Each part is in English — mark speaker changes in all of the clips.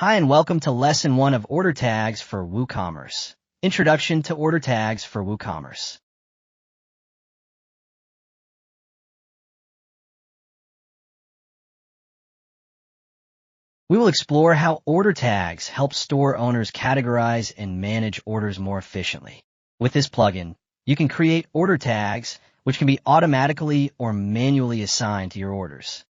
Speaker 1: Hi and welcome to Lesson 1 of Order Tags for WooCommerce. Introduction to Order Tags for WooCommerce. We will explore how order tags help store owners categorize and manage orders more efficiently. With this plugin, you can create order tags, which can be automatically or manually assigned to your orders.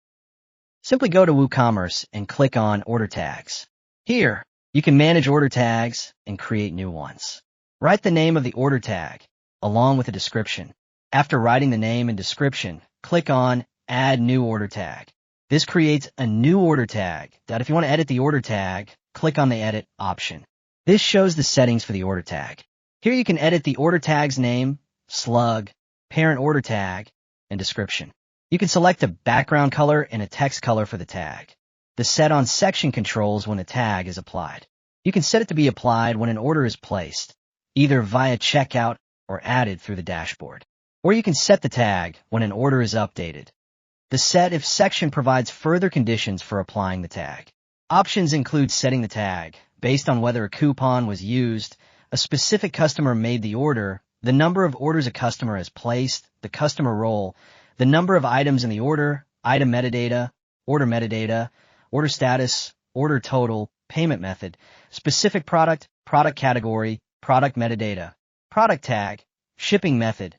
Speaker 1: Simply go to WooCommerce and click on Order Tags. Here, you can manage order tags and create new ones. Write the name of the order tag, along with a description. After writing the name and description, click on Add New Order Tag. This creates a new order tag that if you want to edit the order tag, click on the Edit option. This shows the settings for the order tag. Here you can edit the order tag's name, slug, parent order tag, and description. You can select a background color and a text color for the tag. The Set on Section controls when a tag is applied. You can set it to be applied when an order is placed, either via checkout or added through the dashboard. Or you can set the tag when an order is updated. The Set If section provides further conditions for applying the tag. Options include setting the tag based on whether a coupon was used, a specific customer made the order, the number of orders a customer has placed, the customer role, the number of items in the order, item metadata, order status, order total, payment method, specific product, product category, product metadata, product tag, shipping method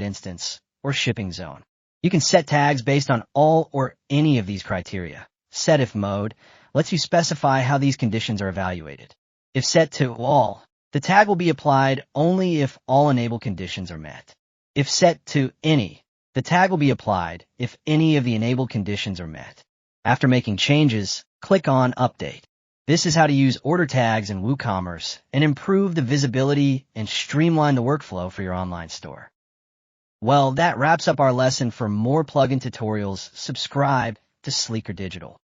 Speaker 1: instance, or shipping zone. You can set tags based on all or any of these criteria. Set If mode lets you specify how these conditions are evaluated. If set to all, the tag will be applied only if all enabled conditions are met. If set to any, the tag will be applied if any of the enabled conditions are met. After making changes, click on Update. This is how to use order tags in WooCommerce and improve the visibility and streamline the workflow for your online store. Well, that wraps up our lesson. For more plugin tutorials, subscribe to Sleekr Digital.